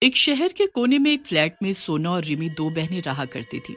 एक शहर के कोने में एक फ्लैट में सोना और रिमी दो बहनें रहा करती थी।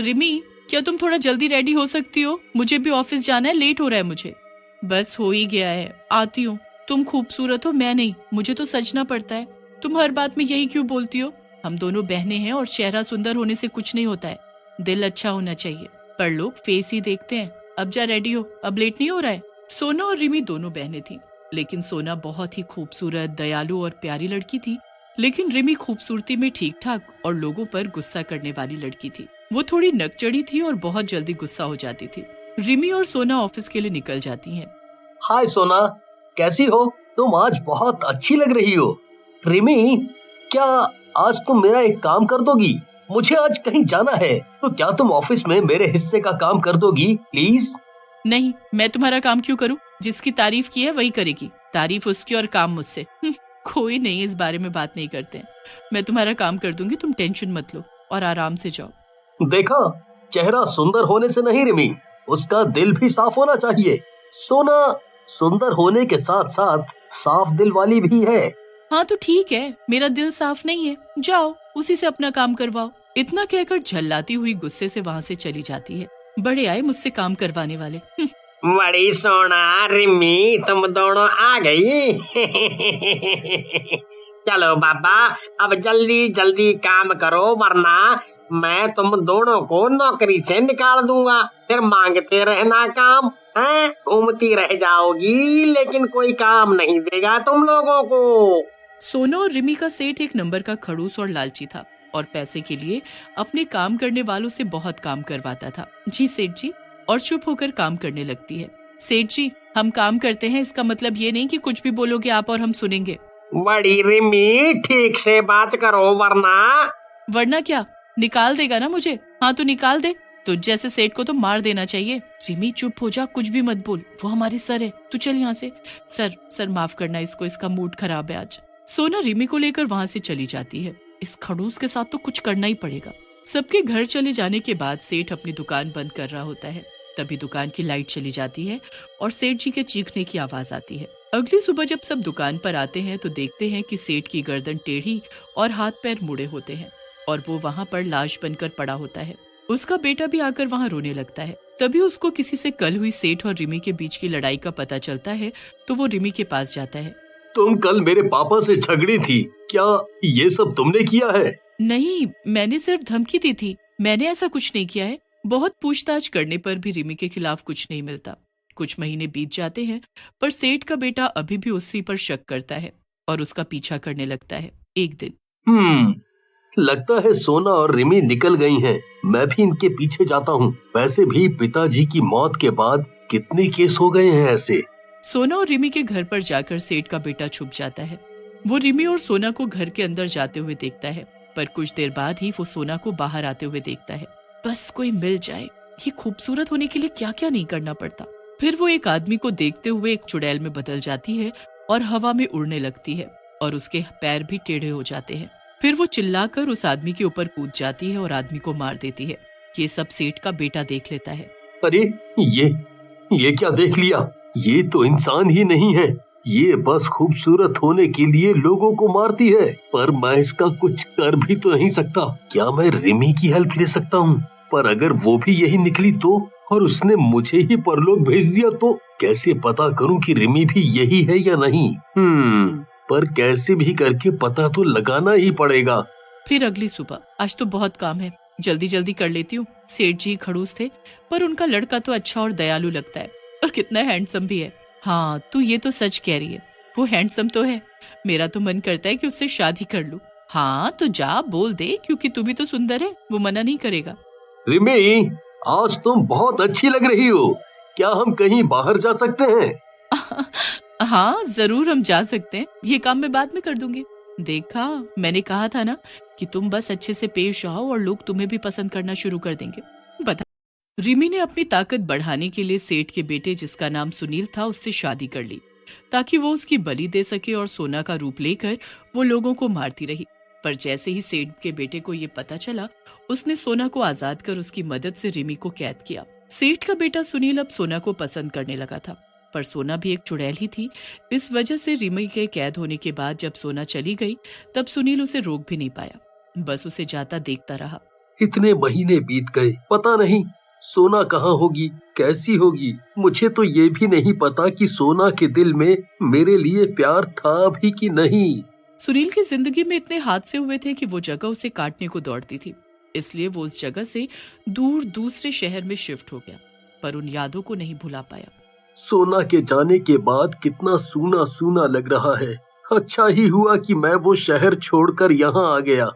रिमी, क्या तुम थोड़ा जल्दी रेडी हो सकती हो? मुझे भी ऑफिस जाना है, लेट हो रहा है मुझे। बस हो ही गया है, आती हूँ। तुम खूबसूरत हो, मैं नहीं, मुझे तो सजना पड़ता है। तुम हर बात में यही क्यों बोलती हो? हम दोनों बहनें हैं और चेहरा सुंदर होने से कुछ नहीं होता है, दिल अच्छा होना चाहिए। पर लोग फेस ही देखते हैं। अब जा रेडी हो, अब लेट नहीं हो रहा है। सोना और रिमी दोनों बहनें थीं, लेकिन सोना बहुत ही खूबसूरत, दयालु और प्यारी लड़की थी। लेकिन रिमी खूबसूरती में ठीक ठाक और लोगों पर गुस्सा करने वाली लड़की थी। वो थोड़ी नकचड़ी थी और बहुत जल्दी गुस्सा हो जाती थी। रिमी और सोना ऑफिस के लिए निकल जाती हैं। हाय सोना, कैसी हो? तुम आज बहुत अच्छी लग रही हो। रिमी, क्या आज तुम मेरा एक काम कर दोगी? मुझे आज कहीं जाना है, तो क्या तुम ऑफिस में मेरे हिस्से का काम कर दोगी प्लीज? नहीं, मैं तुम्हारा काम क्यों करूं? जिसकी तारीफ की है वही करेगी, तारीफ उसकी और काम मुझसे। कोई नहीं, इस बारे में बात नहीं करते हैं। मैं तुम्हारा काम कर दूंगी, तुम टेंशन मत लो और आराम से जाओ। देखा, चेहरा सुंदर होने से नहीं रिमी, उसका दिल भी साफ होना चाहिए। सोना सुंदर होने के साथ साथ साफ दिल वाली भी है। हाँ तो ठीक है, मेरा दिल साफ नहीं है, जाओ उसी से अपना काम करवाओ। इतना कहकर झल्लाती हुई गुस्से से वहाँ से चली जाती है। बड़े आए मुझसे काम करवाने वाले। बड़ी सोना रिमी, तुम दोनों आ गई। चलो बाबा, अब जल्दी जल्दी काम करो, वरना मैं तुम दोनों को नौकरी से निकाल दूंगा। फिर मांगते रहना काम है, घूमती रह जाओगी, लेकिन कोई काम नहीं देगा तुम लोगों को। सोना और रिमी का सेठ एक नंबर का खड़ूस और लालची था और पैसे के लिए अपने काम करने वालों से बहुत काम करवाता था। जी सेठ जी, और चुप होकर काम करने लगती है। सेठ जी, हम काम करते हैं, इसका मतलब ये नहीं कि कुछ भी बोलोगे आप और हम सुनेंगे। बड़ी रिमी, ठीक से बात करो, वरना क्या, निकाल देगा ना मुझे? हाँ तो निकाल दे। तो जैसे सेठ को तो मार देना चाहिए। रिमी चुप हो जा, कुछ भी मत बोल, वो हमारी सर है, तू चल यहाँ से। सर माफ करना इसको, इसका मूड खराब है आज। सोना रिमी को लेकर वहाँ से चली जाती है। इस खड़ूस के साथ तो कुछ करना ही पड़ेगा। सबके घर चले जाने के बाद सेठ अपनी दुकान बंद कर रहा होता है। तभी दुकान की लाइट चली जाती है और सेठ जी के चीखने की आवाज आती है। अगली सुबह जब सब दुकान पर आते हैं तो देखते हैं कि सेठ की गर्दन टेढ़ी और हाथ पैर मुड़े होते हैं और वो वहाँ पर लाश बनकर पड़ा होता है। उसका बेटा भी आकर वहाँ रोने लगता है। तभी उसको किसी से कल हुई सेठ और रिमी के बीच की लड़ाई का पता चलता है, तो वो रिमी के पास जाता है। तुम कल मेरे पापा से झगड़ी थी, क्या ये सब तुमने किया है? नहीं, मैंने सिर्फ धमकी दी थी, मैंने ऐसा कुछ नहीं किया है। बहुत पूछताछ करने पर भी रिमी के खिलाफ कुछ नहीं मिलता। कुछ महीने बीत जाते हैं, पर सेठ का बेटा अभी भी उसी पर शक करता है और उसका पीछा करने लगता है। एक दिन लगता है सोना और रिमी निकल गई हैं। मैं भी इनके पीछे जाता हूँ। वैसे भी पिताजी की मौत के बाद कितने केस हो गए हैं ऐसे। सोना और रिमी के घर पर जाकर सेठ का बेटा छुप जाता है। वो रिमी और सोना को घर के अंदर जाते हुए देखता है, पर कुछ देर बाद ही वो सोना को बाहर आते हुए देखता है। बस कोई मिल जाए, ये खूबसूरत होने के लिए क्या क्या नहीं करना पड़ता। फिर वो एक आदमी को देखते हुए एक चुड़ैल में बदल जाती है और हवा में उड़ने लगती है और उसके पैर भी टेढ़े हो जाते हैं। फिर वो चिल्लाकर उस आदमी के ऊपर कूद जाती है और आदमी को मार देती है। ये सब सेठ का बेटा देख लेता है। अरे ये क्या देख लिया? ये तो इंसान ही नहीं है, ये बस खूबसूरत होने के लिए लोगों को मारती है। पर मैं इसका कुछ कर भी तो नहीं सकता। क्या मैं रिमी की हेल्प ले सकता हूँ? पर अगर वो भी यही निकली तो, और उसने मुझे ही परलोक भेज दिया तो कैसे पता करूँ कि रिमी भी यही है या नहीं? पर कैसे भी करके पता तो लगाना ही पड़ेगा। फिर अगली सुबह, आज तो बहुत काम है, जल्दी जल्दी कर लेती हूँ। सेठ जी खड़ूस थे, पर उनका लड़का तो अच्छा और दयालु लगता है और कितना हैंडसम भी है। हाँ, तू ये तो सच कह रही है, वो हैंडसम तो है। मेरा तो मन करता है कि उससे शादी कर लूं। हाँ तो जा बोल दे, क्योंकि तू भी तो सुंदर है, वो मना नहीं करेगा। रिमी, आज तुम बहुत अच्छी लग रही हो। क्या हम कहीं बाहर जा सकते हैं? हाँ जरूर, हम जा सकते हैं, ये काम मैं बाद में कर दूंगी। देखा, मैंने कहा था ना कि तुम बस अच्छे से पेश आओ और लोग तुम्हें भी पसंद करना शुरू कर देंगे। बता। रिमी ने अपनी ताकत बढ़ाने के लिए सेठ के बेटे, जिसका नाम सुनील था, उससे शादी कर ली ताकि वो उसकी बलि दे सके और सोना का रूप लेकर वो लोगों को मारती रही। पर जैसे ही सेठ के बेटे को ये पता चला, उसने सोना को आजाद कर उसकी मदद से रिमी को कैद किया। सेठ का बेटा सुनील अब सोना को पसंद करने लगा था पर सोना भी एक चुड़ैल ही थी। इस वजह से रिमी के कैद होने के बाद जब सोना चली गई तब सुनील उसे रोक भी नहीं पाया, बस उसे जाता देखता रहा। इतने महीने बीत गए, पता नहीं सोना कहाँ होगी, कैसी होगी। मुझे तो ये भी नहीं पता कि सोना के दिल में मेरे लिए प्यार था भी कि नहीं। सुनील की जिंदगी में इतने हादसे हुए थे कि वो जगह उसे काटने को दौड़ती थी, इसलिए वो उस जगह से दूर दूसरे शहर में शिफ्ट हो गया, पर उन यादों को नहीं भुला पाया। सोना के जाने के बाद कितना सूना सूना लग रहा है। अच्छा ही हुआ कि मैं वो शहर छोड़कर यहाँ आ गया।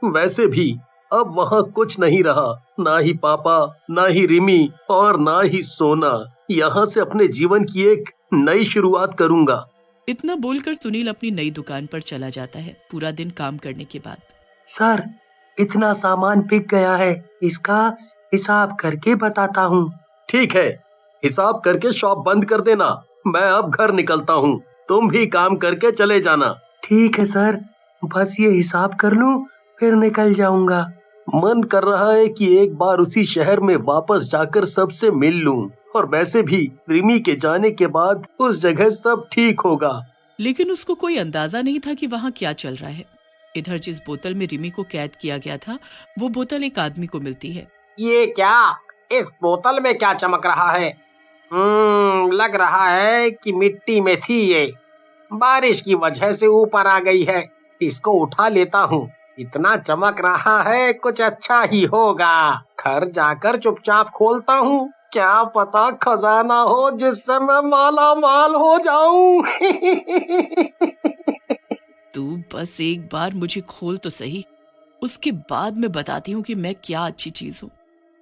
वैसे भी अब वहाँ कुछ नहीं रहा, ना ही पापा, ना ही रिमी और ना ही सोना। यहाँ से अपने जीवन की एक नई शुरुआत करूँगा। इतना बोलकर सुनील अपनी नई दुकान पर चला जाता है पूरा दिन काम करने के बाद। सर, इतना सामान बिक गया है, इसका हिसाब करके बताता हूँ। ठीक है, हिसाब करके शॉप बंद कर देना। मैं अब घर निकलता हूँ, तुम भी काम करके चले जाना। ठीक है सर, बस ये हिसाब कर लूं फिर निकल जाऊंगा। मन कर रहा है कि एक बार उसी शहर में वापस जाकर सबसे मिल लूं, और वैसे भी रिमी के जाने के बाद उस जगह सब ठीक होगा। लेकिन उसको कोई अंदाजा नहीं था कि वहाँ क्या चल रहा है। इधर जिस बोतल में रिमी को कैद किया गया था वो बोतल एक आदमी को मिलती है। ये क्या, इस बोतल में क्या चमक रहा है? लग रहा है कि मिट्टी में थी, ये बारिश की वजह से ऊपर आ गई है। इसको उठा लेता हूँ, इतना चमक रहा है कुछ अच्छा ही होगा। घर जाकर चुपचाप खोलता हूँ, क्या पता खजाना हो जिससे मैं माला माल हो जाऊं। तू बस एक बार मुझे खोल तो सही, उसके बाद मैं बताती हूँ कि मैं क्या अच्छी चीज हूँ।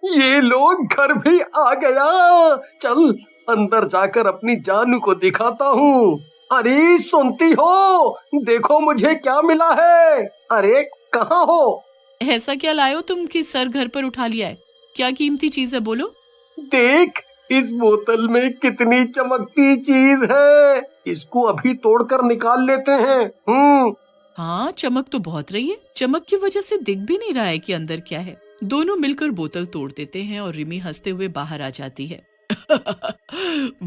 ये लोग घर भी आ गया। चल अंदर जाकर अपनी जानू को दिखाता हूँ। अरे सुनती हो, देखो मुझे क्या मिला है। अरे कहाँ हो? ऐसा क्या लाए हो तुम कि सर घर पर उठा लिया है? क्या कीमती चीज है, बोलो। देख, इस बोतल में कितनी चमकती चीज है। इसको अभी तोड़कर निकाल लेते हैं। हाँ, चमक तो बहुत रही है। चमक की वजह से दिख भी नहीं रहा है कि अंदर क्या है। दोनों मिलकर बोतल तोड़ देते हैं और रिमी हंसते हुए बाहर आ जाती है।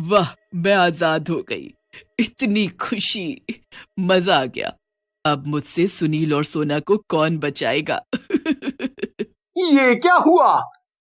वाह, मैं आजाद हो गई, इतनी खुशी, मजा आ गया। अब मुझसे सुनील और सोना को कौन बचाएगा? ये क्या हुआ?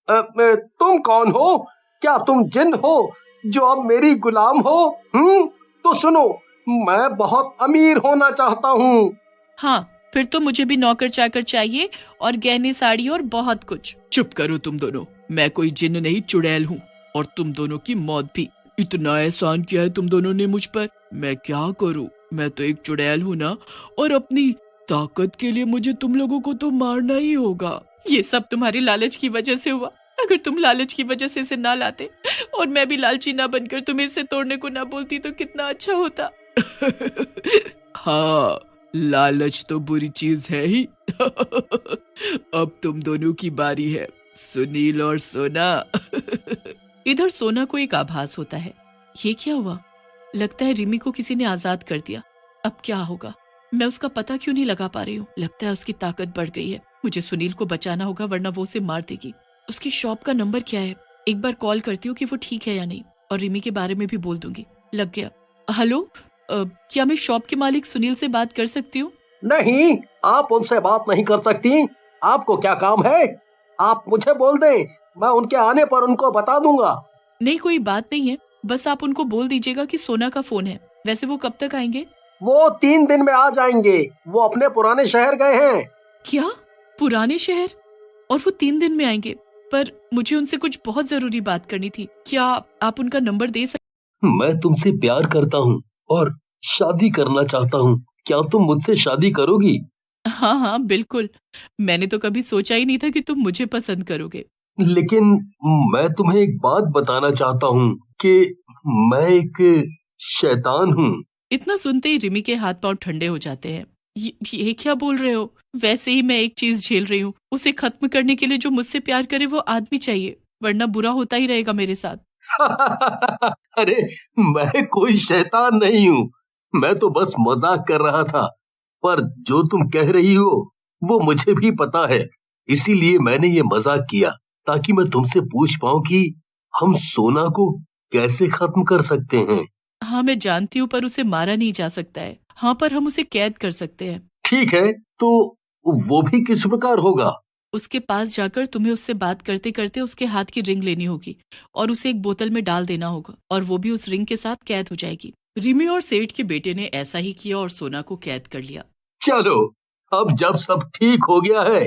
तुम कौन हो? क्या तुम जिन हो जो अब मेरी गुलाम हो? तो सुनो, मैं बहुत अमीर होना चाहता हूँ। हाँ, फिर तो मुझे भी नौकर चाकर चाहिए और गहने, साड़ी और बहुत कुछ। चुप करो तुम दोनों, मैं कोई जिन्न नहीं, चुड़ैल हूँ, और तुम दोनों की मौत भी। इतना एहसान किया है तुम दोनों ने मुझ पर, मैं क्या करूँ? मैं तो एक चुड़ैल हूँ ना, और अपनी ताकत के लिए मुझे तुम लोगों को तो मारना ही होगा। ये सब तुम्हारी लालच की वजह से हुआ। अगर तुम लालच की वजह से इसे ना लाते और मैं भी लालची ना बनकर तुम्हें इसे तोड़ने को ना बोलती तो कितना अच्छा होता। हाँ, लालच तो बुरी चीज है ही। अब तुम दोनों की बारी है, सुनील और सोना। इधर सोना को एक आभास होता है। ये क्या हुआ? लगता है रिमी को किसी ने आजाद कर दिया। अब क्या होगा? मैं उसका पता क्यों नहीं लगा पा रही हूँ? लगता है उसकी ताकत बढ़ गई है। मुझे सुनील को बचाना होगा वरना वो उसे मार देगी। उसकी शॉप का नंबर क्या है? एक बार कॉल करती हूँ कि वो ठीक है या नहीं, और रिमी के बारे में भी बोल दूंगी। लग गया। हेलो, क्या मैं शॉप के मालिक सुनील से बात कर सकती हूँ? नहीं, आप उनसे बात नहीं कर सकती। आपको क्या काम है? आप मुझे बोल दें, मैं उनके आने पर उनको बता दूंगा। नहीं, कोई बात नहीं है, बस आप उनको बोल दीजिएगा कि सोना का फोन है। वैसे वो कब तक आएंगे? वो 3 दिन में आ जाएंगे। वो अपने पुराने शहर गए हैं। क्या? पुराने शहर? और वो 3 दिन में आएंगे? पर मुझे उनसे कुछ बहुत जरूरी बात करनी थी। क्या आप उनका नंबर दे सकते? मैं तुमसे प्यार करता हूँ और शादी करना चाहता हूँ। क्या तुम मुझसे शादी करोगी? हाँ हाँ, बिल्कुल। मैंने तो कभी सोचा ही नहीं था कि तुम मुझे पसंद करोगे। लेकिन मैं तुम्हें एक बात बताना चाहता हूँ कि मैं एक शैतान हूँ। इतना सुनते ही रिमी के हाथ पांव ठंडे हो जाते हैं। ये क्या बोल रहे हो? वैसे ही मैं एक चीज झेल रही हूँ। उसे खत्म करने के लिए जो मुझसे प्यार करे वो आदमी चाहिए, वरना बुरा होता ही रहेगा मेरे साथ। अरे, मैं कोई शैतान नहीं हूँ। मैं तो बस मजाक कर रहा था। पर जो तुम कह रही हो वो मुझे भी पता है। इसीलिए मैंने ये मजाक किया ताकि मैं तुमसे पूछ पाऊं कि हम सोना को कैसे खत्म कर सकते हैं। हाँ मैं जानती हूँ, पर उसे मारा नहीं जा सकता है। हाँ, पर हम उसे कैद कर सकते हैं। ठीक है, तो वो भी किस प्रकार होगा? उसके पास जाकर तुम्हें उससे बात करते करते उसके हाथ की रिंग लेनी होगी और उसे एक बोतल में डाल देना होगा, और वो भी उस रिंग के साथ कैद हो जाएगी। रिमी और सेठ के बेटे ने ऐसा ही किया और सोना को कैद कर लिया। चलो, अब जब सब ठीक हो गया है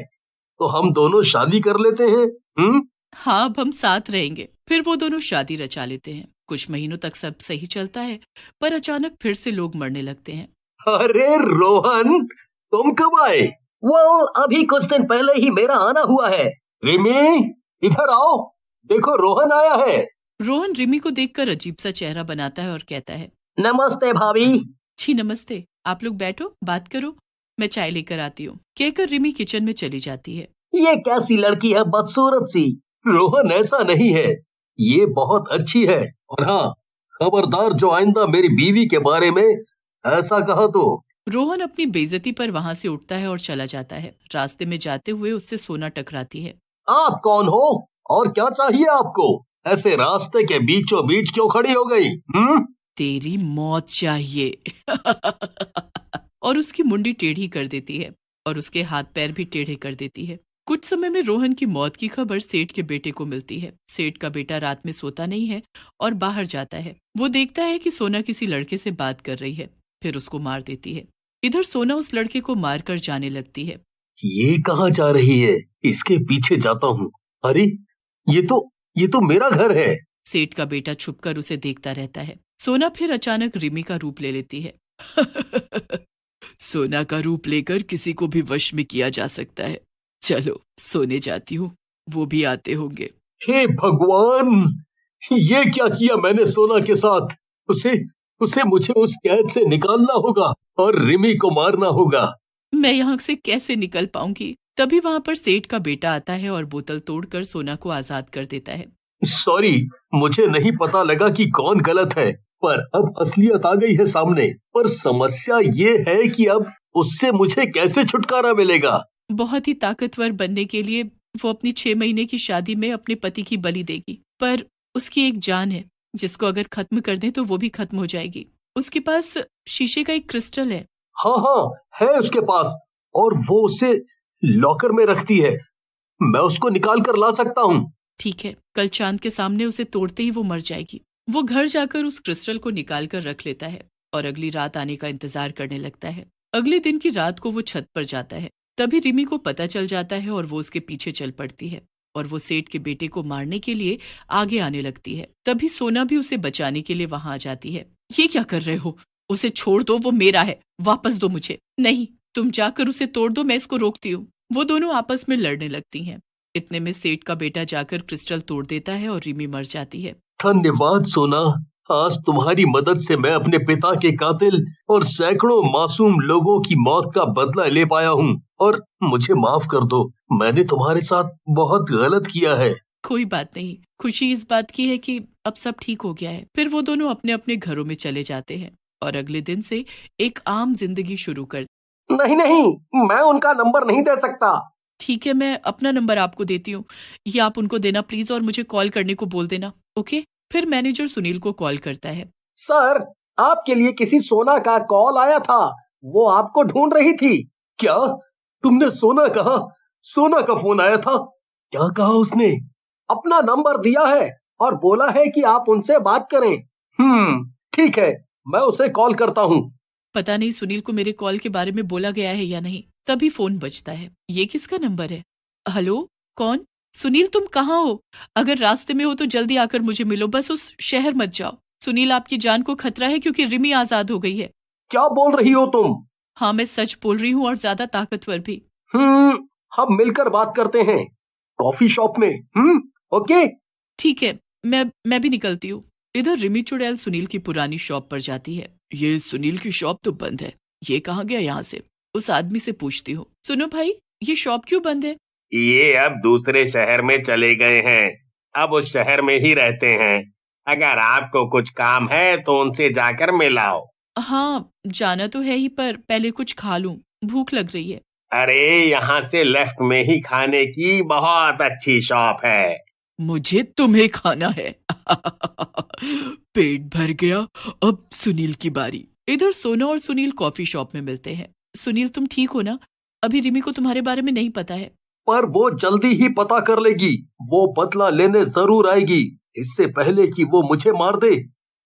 तो हम दोनों शादी कर लेते हैं। हाँ, अब हम साथ रहेंगे। फिर वो दोनों शादी रचा लेते हैं। कुछ महीनों तक सब सही चलता है, पर अचानक फिर से लोग मरने लगते हैं। अरे रोहन, तुम कब आए? वो अभी कुछ दिन पहले ही मेरा आना हुआ है। रिमी, इधर आओ, देखो रोहन आया है। रोहन रिमी को देखकर अजीब सा चेहरा बनाता है और कहता है, नमस्ते भाभी। जी नमस्ते, आप लोग बैठो, बात करो, मैं चाय लेकर आती हूँ। कहकर रिमी किचन में चली जाती है। ये कैसी लड़की है, बदसूरत सी। रोहन ऐसा नहीं है, ये बहुत अच्छी है। और हाँ, खबरदार जो आइंदा मेरी बीवी के बारे में ऐसा कहा तो। रोहन अपनी बेइज्जती पर वहां से उठता है और चला जाता है। रास्ते में जाते हुए उससे सोना टकराती है। आप कौन हो और क्या चाहिए आपको? ऐसे रास्ते के बीचों बीच क्यों खड़ी हो गई? तेरी मौत चाहिए। और उसकी मुंडी टेढ़ी कर देती है और उसके हाथ पैर भी टेढ़े कर देती है। कुछ समय में रोहन की मौत की खबर सेठ के बेटे को मिलती है। सेठ का बेटा रात में सोता नहीं है और बाहर जाता है। वो देखता है कि सोना किसी लड़के से बात कर रही है, फिर उसको मार देती है। इधर सोना उस लड़के को मारकर जाने लगती है। ये कहाँ जा रही है? इसके पीछे जाता हूँ। अरे ये तो मेरा घर है। सेठ का बेटा छुपकर उसे देखता रहता है। सोना फिर अचानक रिमी का रूप ले लेती है। सोना का रूप लेकर किसी को भी वश में किया जा सकता है। चलो सोने जाती हूँ, वो भी आते होंगे। हे भगवान, ये क्या किया मैंने सोना के साथ? उसे मुझे उस कैद से निकालना होगा और रिमी को मारना होगा। मैं यहाँ से कैसे निकल पाऊंगी? तभी वहाँ पर सेठ का बेटा आता है और बोतल तोड़कर सोना को आजाद कर देता है। सॉरी, मुझे नहीं पता लगा कि कौन गलत है, पर अब असलियत आ गई है सामने। पर समस्या ये है कि अब उससे मुझे कैसे छुटकारा मिलेगा? बहुत ही ताकतवर बनने के लिए वो अपनी 6 महीने की शादी में अपने पति की बलि देगी, पर उसकी एक जान है जिसको अगर खत्म कर दें तो वो भी खत्म हो जाएगी। उसके पास शीशे का एक क्रिस्टल है। हाँ, है उसके पास, और वो उसे लॉकर में रखती है। मैं उसको निकाल कर ला सकता हूँ। ठीक है, कल चांद के सामने उसे तोड़ते ही वो मर जाएगी। वो घर जाकर उस क्रिस्टल को निकाल कर रख लेता है और अगली रात आने का इंतजार करने लगता है। अगले दिन की रात को वो छत पर जाता है। तभी रिमी को पता चल जाता है और वो उसके पीछे चल पड़ती है और वो सेठ के बेटे को मारने के लिए आगे आने लगती है। तभी सोना भी उसे बचाने के लिए वहां आ जाती है। ये क्या कर रहे हो? उसे छोड़ दो, वो मेरा है, वापस दो मुझे। नहीं, तुम जाकर उसे तोड़ दो, मैं इसको रोकती हूँ। वो दोनों आपस में लड़ने लगती हैं। इतने में सेठ का बेटा जाकर क्रिस्टल तोड़ देता है और रिमी मर जाती है। धन्यवाद सोना, आज तुम्हारी मदद से मैं अपने पिता के कातिल और सैकड़ों मासूम लोगों की मौत का बदला ले पाया हूँ। और मुझे माफ कर दो, मैंने तुम्हारे साथ बहुत गलत किया है। कोई बात नहीं, खुशी इस बात की है कि अब सब ठीक हो गया है। फिर वो दोनों अपने अपने घरों में चले जाते हैं और अगले दिन से एक आम जिंदगी शुरू कर। नहीं, मैं उनका नंबर नहीं दे सकता। ठीक है, मैं अपना नंबर आपको देती हूँ, ये आप उनको देना प्लीज और मुझे कॉल करने को बोल देना, ओके? फिर मैनेजर सुनील को कॉल करता है। सर, आपके लिए किसी सोना का कॉल आया था, वो आपको ढूंढ रही थी। क्या तुमने सोना कहा? सोना का फोन आया था? क्या कहा उसने? अपना नंबर दिया है और बोला है कि आप उनसे बात करें। ठीक है, मैं उसे कॉल करता हूँ। पता नहीं सुनील को मेरे कॉल के बारे में बोला गया है या नहीं। तभी फोन बजता है। ये किसका नंबर है? हेलो, कौन? सुनील, तुम कहाँ हो? अगर रास्ते में हो तो जल्दी आकर मुझे मिलो, बस उस शहर मत जाओ। सुनील, आपकी जान को खतरा है क्योंकि रिमी आजाद हो गई है। क्या बोल रही हो तुम? हाँ, मैं सच बोल रही हूँ और ज्यादा ताकतवर भी। हम मिलकर बात करते हैं कॉफी शॉप में। ओके, ठीक है, मैं भी निकलती हूँ। इधर रिमी चुड़ैल सुनील की पुरानी शॉप पर जाती है। ये सुनील की शॉप तो बंद है, ये कहाँ गया यहाँ से? उस आदमी से पूछती हूँ, सुनो भाई, ये शॉप क्यों बंद है? ये अब दूसरे शहर में चले गए हैं, अब उस शहर में ही रहते हैं। अगर आपको कुछ काम है तो उनसे जाकर मिलाओ। हाँ, जाना तो है ही, पर पहले कुछ खा लूं, भूख लग रही है। अरे, यहाँ से लेफ्ट में ही खाने की बहुत अच्छी शॉप है। मुझे तुम्हें खाना है। पेट भर गया, अब सुनील की बारी। इधर सोना और सुनील कॉफी शॉप में मिलते हैं। सुनील, तुम ठीक हो ना? अभी रिमी को तुम्हारे बारे में नहीं पता है। पर वो जल्दी ही पता कर लेगी। वो बदला लेने जरूर आएगी, इससे पहले कि वो मुझे मार दे।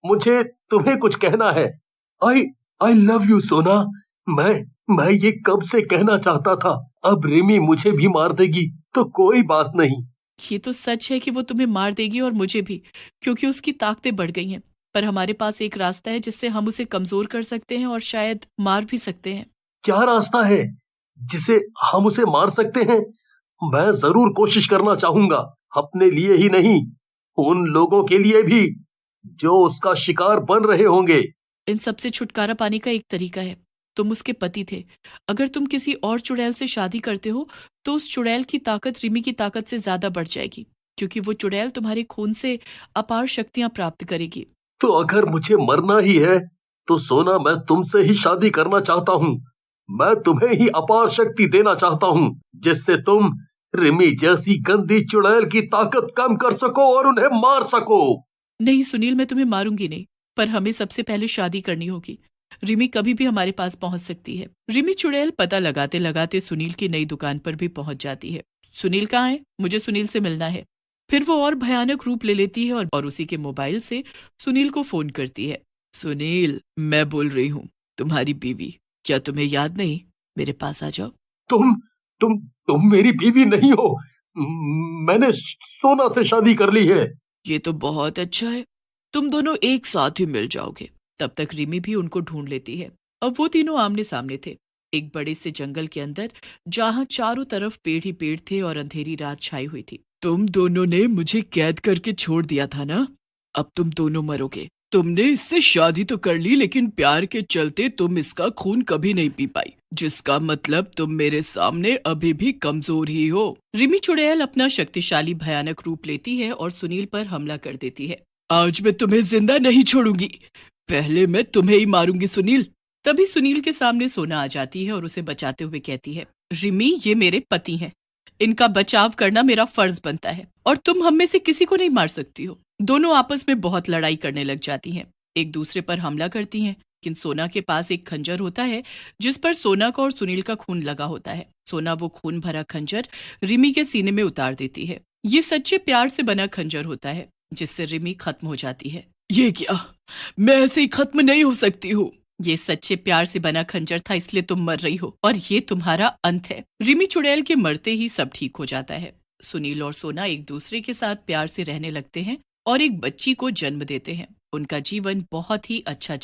मुझे तुम्हें कुछ कहना है। आई आई लव यू सोना। मैं ये कब से कहना चाहता था। अब रिमी मुझे भी मार देगी तो कोई बात नहीं। ये तो सच है कि वो तुम्हें मार देगी और मुझे भी, क्योंकि उसकी ताकतें बढ़ गई हैं। पर हमारे पास एक रास्ता है जिससे हम उसे कमजोर कर सकते हैं और शायद मार भी सकते हैं। क्या रास्ता है जिसे हम उसे मार सकते हैं? मैं जरूर कोशिश करना चाहूंगा, अपने लिए ही नहीं, उन लोगों के लिए भी जो उसका शिकार बन रहे होंगे। इन सबसे छुटकारा पाने का एक तरीका है। तुम उसके पति थे। अगर तुम किसी और चुड़ैल से शादी करते हो तो उस चुड़ैल की ताकत रिमी की ताकत से ज्यादा बढ़ जाएगी, क्योंकि वो चुड़ैल तुम्हारे खून से अपार शक्तियां प्राप्त करेगी। तो अगर मुझे मरना ही है तो सोना, मैं तुमसे ही शादी करना चाहता हूँ। मैं तुम्हें ही अपार शक्ति देना चाहता हूँ, जिससे तुम रिमी जैसी गंदी चुड़ैल की ताकत कम कर सको और उन्हें मार सको। नहीं सुनील, मैं तुम्हें मारूंगी नहीं, पर हमें सबसे पहले शादी करनी होगी। रिमी कभी भी हमारे पास पहुंच सकती है। रिमी चुड़ैल पता लगाते लगाते सुनील की नई दुकान पर भी पहुंच जाती है। सुनील कहाँ है? मुझे सुनील से मिलना है। फिर वो और भयानक रूप ले लेती है और उसी के मोबाइल से सुनील को फोन करती है। सुनील, मैं बोल रही हूँ, तुम्हारी बीवी। क्या तुम्हें याद नहीं? मेरे पास आ जाओ। तुम मेरी बीवी नहीं हो। मैंने सोना से शादी कर ली है। ये तो बहुत अच्छा है, तुम दोनों एक साथ ही मिल जाओगे। तब तक रिमी भी उनको ढूंढ लेती है। अब वो तीनों आमने सामने थे, एक बड़े से जंगल के अंदर, जहां चारों तरफ पेड़ ही पेड़ थे और अंधेरी रात छाई हुई थी। तुम दोनों ने मुझे कैद करके छोड़ दिया था ना, अब तुम दोनों मरोगे। तुमने इससे शादी तो कर ली, लेकिन प्यार के चलते तुम इसका खून कभी नहीं पी पाई, जिसका मतलब तुम मेरे सामने अभी भी कमजोर ही हो। रिमी चुड़ैल अपना शक्तिशाली भयानक रूप लेती है और सुनील पर हमला कर देती है। आज मैं तुम्हें जिंदा नहीं छोड़ूंगी, पहले मैं तुम्हें ही मारूंगी सुनील। तभी सुनील के सामने सोना आ जाती है और उसे बचाते हुए कहती है, रिमी, ये मेरे पति हैं, इनका बचाव करना मेरा फर्ज बनता है और तुम हम में से किसी को नहीं मार सकती हो। दोनों आपस में बहुत लड़ाई करने लग जाती हैं, एक दूसरे पर हमला करती हैं। लेकिन सोना के पास एक खंजर होता है जिस पर सोना का और सुनील का खून लगा होता है। सोना वो खून भरा खंजर रिमी के सीने में उतार देती है। ये सच्चे प्यार से बना खंजर होता है जिससे रिमी खत्म हो जाती है। ये क्या? मैं ऐसे ही खत्म नहीं हो सकती हूँ। ये सच्चे प्यार से बना खंजर था, इसलिए तुम मर रही हो और ये तुम्हारा अंत है। रिमी चुड़ैल के मरते ही सब ठीक हो जाता है। सुनील और सोना एक दूसरे के साथ प्यार से रहने लगते हैं और एक बच्ची को जन्म देते हैं। उनका जीवन बहुत ही अच्छा